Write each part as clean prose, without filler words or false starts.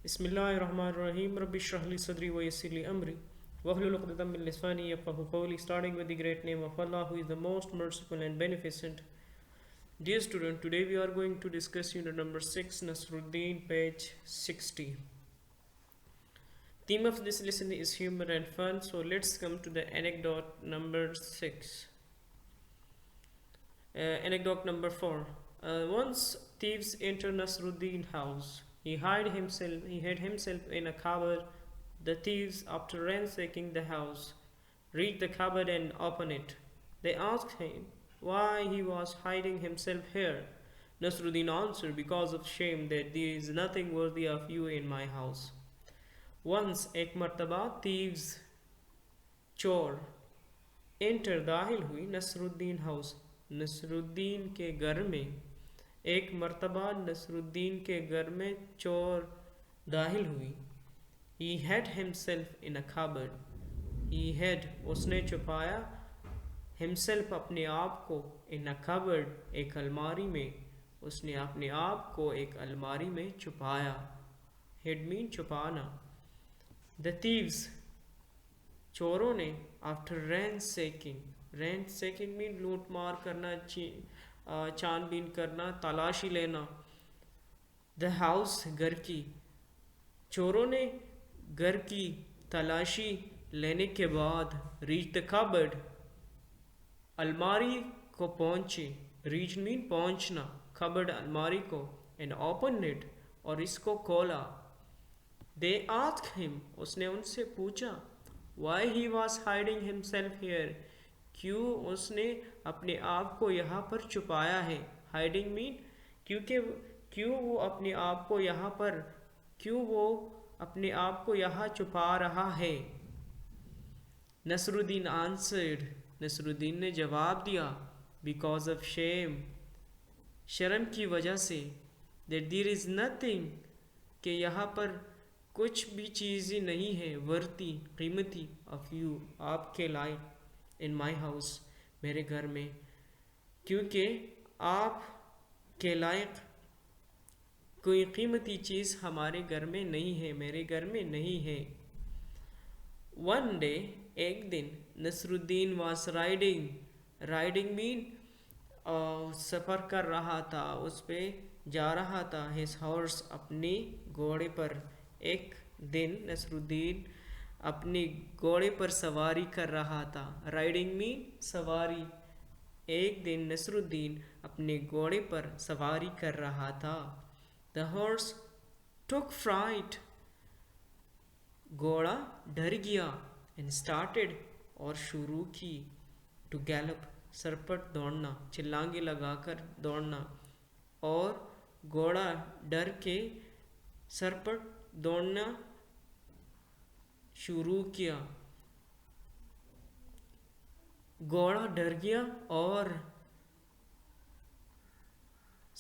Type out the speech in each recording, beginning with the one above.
بسم الله الرحمن الرحيم رب اشرح لي صدري ويسر لي أمري واحلل عقدة من لساني يفقهوا قولي. Starting with the great name of Allah, who is the most merciful and beneficent. Dear student, today we are going to discuss unit number 6, Nasruddin, page 60. Theme of this lesson is humor and fun, so let's come to the anecdote number 6. Anecdote number 4. Once thieves entered Nasruddin's house. He hid himself in a cupboard. The thieves, after ransacking the house, reached the cupboard and opened it. They asked him why he was hiding himself here. Nasruddin answered, because of shame, that there is nothing worthy of you in my house. Once ایک مرتبہ thieves چور inter داخل ہوئی نصرالدین house. نصرالدین کے گھر میں ایک مرتبہ نصرالدین کے گھر میں چور داخل ہوئی. He hid himself in a cupboard. He hid, اس نے چھپایا, himself اپنے آپ کو, in a cupboard, ایک الماری میں, اس نے اپنے آپ کو ایک الماری میں چھپایا. Hid mean چھپانا. The thieves, چوروں نے, after ransaking mean لوٹ مار کرنا, چھان بین کرنا, تلاشی لینا. The house, گھر کی. چوروں نے گھر کی تلاشی لینے کے بعد reach the cupboard, الماری کو پہنچے. reach mean پہنچنا, cupboard الماری کو, and open it, اور اس کو کھولا. They asked him, اس نے ان سے پوچھا, why he was hiding himself here, کیوں اس نے اپنے آپ کو یہاں پر چھپایا ہے. hiding mean کیوں وہ اپنے آپ کو یہاں پر, کیوں وہ اپنے آپ کو یہاں چھپا رہا ہے. نصرالدین answered, نصرالدین نے جواب دیا, because of shame, شرم کی وجہ سے, that there is nothing, کہ یہاں پر کچھ بھی چیزیں نہیں ہے, worthy, قیمتی, of you, آپ کے لائق, in my house, میرے گھر میں, کیونکہ آپ کے لائق کوئی قیمتی چیز ہمارے گھر میں نہیں ہے, میرے گھر میں نہیں ہے. One day, ایک دن, نصرالدین was riding mean سفر کر رہا تھا, اس پہ جا رہا تھا, his horse, اپنی گھوڑے پر. ایک دن نصرالدین اپنی گھوڑے پر سواری کر رہا تھا. riding mean سواری. ایک دن نصرالدین اپنے گھوڑے پر سواری کر رہا تھا. The horse took fright, گھوڑا ڈر گیا, and started, اور شروع کی, to gallop, سرپٹ دوڑنا, چھلانگے لگا کر دوڑنا, اور گھوڑا ڈر کے سرپٹ دوڑنا شروع کیا. گھوڑا ڈر گیا اور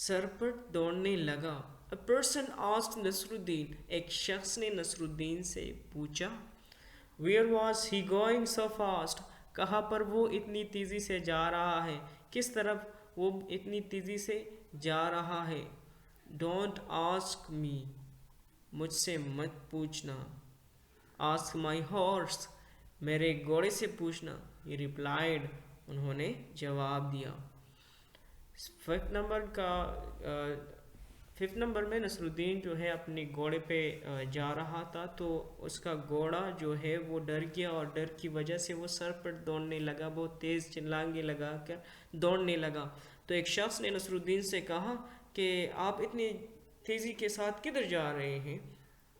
سرپٹ دوڑنے لگا. A person asked Nasruddin, ایک شخص نے نصرالدین سے پوچھا, where was he going so fast, کہاں پر وہ اتنی تیزی سے جا رہا ہے, کس طرف وہ اتنی تیزی سے جا رہا ہے. Don't ask me, مجھ سے مت پوچھنا. Ask my horse, میرے گھوڑے سے پوچھنا. He replied, انہوں نے جواب دیا. ففتھ نمبر میں نصرالدین جو ہے اپنے گھوڑے پہ جا رہا تھا, تو اس کا گھوڑا جو ہے وہ ڈر گیا, اور ڈر کی وجہ سے وہ سر پر دوڑنے لگا, بہت تیز چھلانگے لگا کر دوڑنے لگا. تو ایک شخص نے نصرالدین سے کہا کہ آپ اتنی تیزی کے ساتھ کدھر جا رہے ہیں.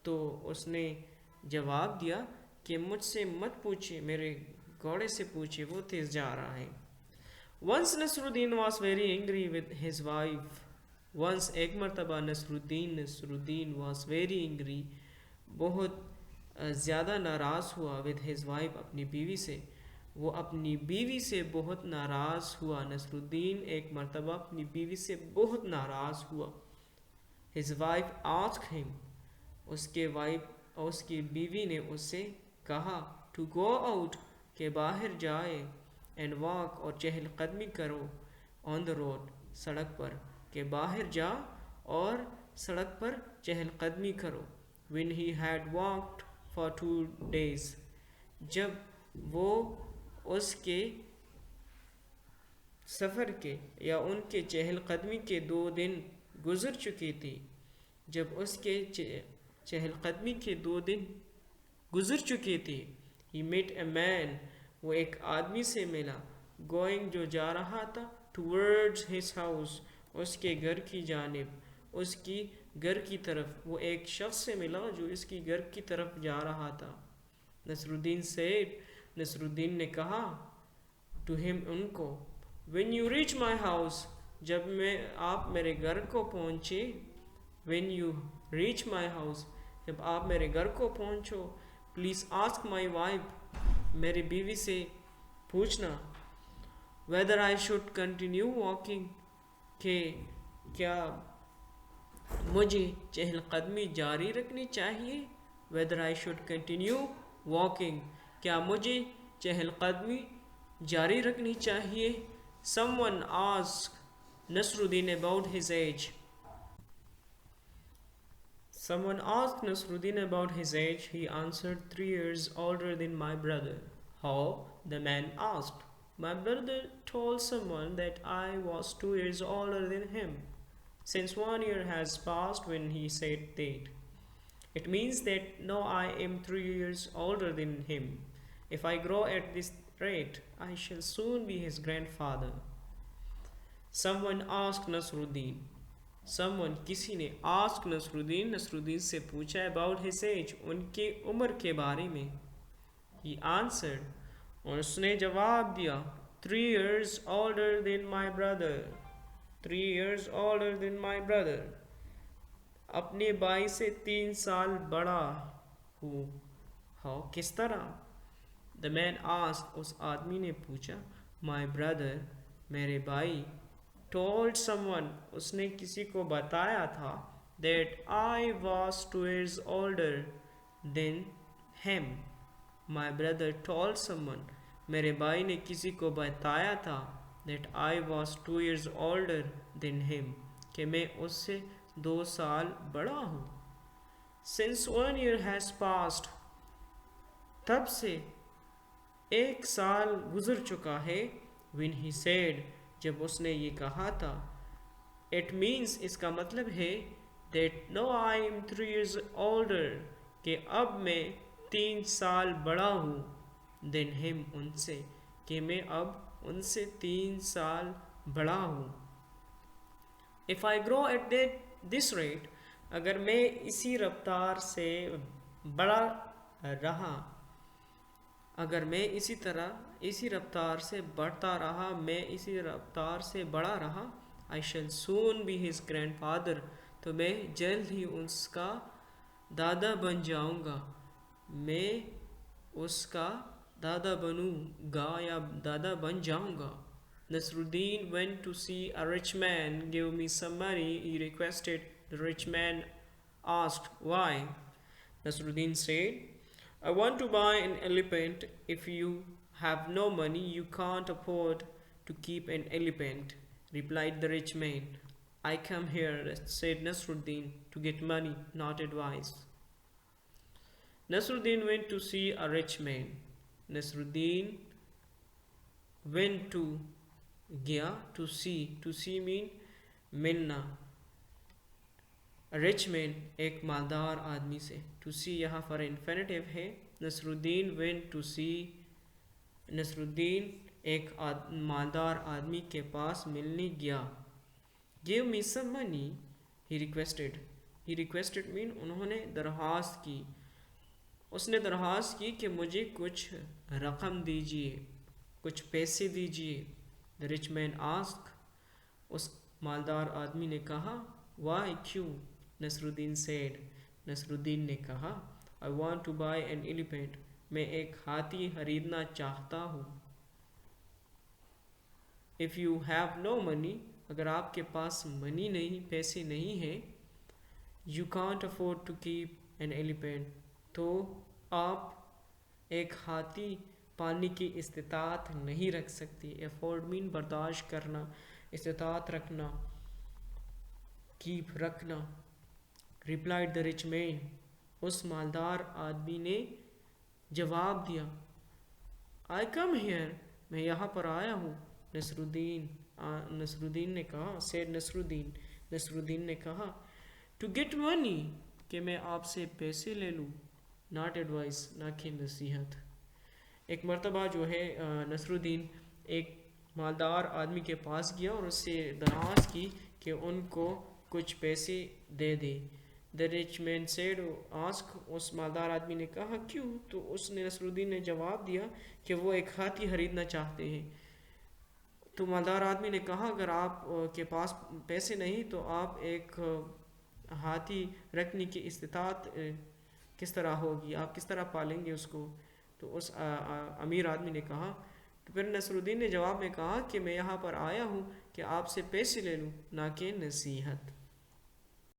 تو اس نے جواب دیا کہ مجھ سے مت پوچھے, میرے گھوڑے سے پوچھے, وہ تیز جا رہا ہے. Once Nasruddin was very angry with his wife. Once, ایک مرتبہ, نصرالدین was very angry, بہت زیادہ ناراض ہوا, with his wife, اپنی بیوی سے. وہ اپنی بیوی سے بہت ناراض ہوا. نصرالدین ایک مرتبہ اپنی بیوی سے بہت ناراض ہوا. His wife asked him, اس کی بیوی نے اس سے کہا, to go out, کہ باہر جائے, and walk, اور چہل قدمی کرو, on the road, سڑک پر, کہ باہر جا اور سڑک پر چہل قدمی کرو. when he had walked for 2 days. جب وہ اس کے سفر کے یا ان کے چہل قدمی کے 2 دن گزر چکی تھی. جب اس کے چہل قدمی کے 2 دن گزر چکی تھی. He met a man, وہ ایک آدمی سے ملا, going جو جا رہا تھا, towards his house, اس کے گھر کی جانب, اس کی گھر کی طرف. وہ ایک شخص سے ملا جو اس کی گھر کی طرف جا رہا تھا. نصر الدین said, نصر الدین نے کہا, to him ان کو, when you reach my house, جب آپ میرے گھر کو پہنچے. when you reach my house, جب آپ میرے گھر کو پہنچو, please ask my wife, میری بیوی سے پوچھنا, whether I should continue walking, کہ کیا مجھے چہل قدمی جاری رکھنی چاہیے. whether I should continue walking, کیا مجھے چہل قدمی جاری رکھنی چاہیے. someone asked Nasruddin about his age. Someone asked Nasruddin about his age. He answered, 3 years older than my brother. How? The man asked. My brother told someone that I was 2 years older than him. Since 1 year has passed when he said that. It means that now I am 3 years older than him. If I grow at this rate, I shall soon be his grandfather. Someone asked Nasruddin. Someone, کسی نے, asked Nasruddin, نصرالدین سے پوچھا about his age, ان کی عمر کے بارے میں. He answered, اور اس نے جواب دیا, 3 years older than my brother. 3 years older than my brother. اپنے بھائی سے 3 سال بڑا ہوں. How? کس طرح؟ The man asked, اس آدمی نے پوچھا, my brother, میرے بھائی, told someone, اس نے کسی کو بتایا تھا, that I was 2 years older than him. My brother told someone, میرے بھائی نے کسی کو بتایا تھا, that I was 2 years older than him, کہ میں اس سے 2 سال بڑا ہوں. Since 1 year has passed, تب سے 1 سال گزر چکا ہے. When he said, جب اس نے یہ کہا تھا. It means, اس کا مطلب ہے, that now I am 3 years older, کہ اب میں 3 سال بڑا ہوں, than him, ان سے, کہ میں اب ان سے 3 سال بڑا ہوں. If I grow at this rate, اگر میں اسی رفتار سے بڑا رہا, اگر میں اسی رفتار سے بڑھتا رہا, میں اسی رفتار سے بڑا رہا, I shall soon be his grandfather, تو میں جلد ہی اس کا دادا بن جاؤں گا. میں اس کا دادا بنوں گا یا دادا بن جاؤں گا. Nasruddin went to see a rich man. Give me some money, he requested. The rich man asked, why? Nasruddin said, I want to buy an elephant. If you have no money, you can't afford to keep an elephant, replied the rich man. I come here, said Nasruddin, to get money, not advice. Nasruddin went to see a rich man. Nasruddin went to, gaya, to see mean ملنا. rich man, ایک مالدار آدمی سے. to see یہاں پر infinitive ہے. نصرالدین went to see, نصرالدین ایک مالدار آدمی کے پاس ملنے گیا. give me some money, he requested. he requested mean انہوں نے درخواست کی, اس نے درخواست کی کہ مجھے کچھ رقم دیجیے, کچھ پیسے دیجیے. the rich man asked, اس مالدار آدمی نے کہا, why, کیوں؟ نصرالدین said, نصرالدین نے کہا, I want to buy an elephant, میں ایک ہاتھی خریدنا چاہتا ہوں. if you have no money, اگر آپ کے پاس منی نہیں, پیسے نہیں ہیں, you can't afford to keep an elephant, تو آپ ایک ہاتھی پالنے کی استطاعت نہیں رکھ سکتی. afford mean برداشت کرنا, استطاعت رکھنا, keep رکھنا. replied the rich man, اس مالدار آدمی نے جواب دیا، آئی کم ہیئر، میں یہاں پر آیا ہوں. نصر الدین نے کہا، سید نصر الدین نے کہا، ٹو گیٹ منی، کہ میں آپ سے پیسے لے لوں، ناٹ ایڈوائس، نہ کہ نصیحت. ایک مرتبہ جو ہے نصر الدین ایک مالدار آدمی کے پاس گیا اور اس سے درخواست کی کہ ان کو کچھ پیسے دے دے. The rich man said, ask. اس مالدار آدمی نے کہا کیوں؟ تو اس نے نصر الدین نے جواب دیا کہ وہ ایک ہاتھی خریدنا چاہتے ہیں. تو مالدار آدمی نے کہا اگر آپ کے پاس پیسے نہیں تو آپ ایک ہاتھی رکھنے کی استطاعت کس طرح ہوگی، آپ کس طرح پالیں گے اس کو؟ تو اس امیر آدمی نے کہا. تو پھر نصر الدین نے جواب میں کہا کہ میں یہاں پر آیا ہوں کہ آپ سے پیسے لے لوں، نہ کہ نصیحت.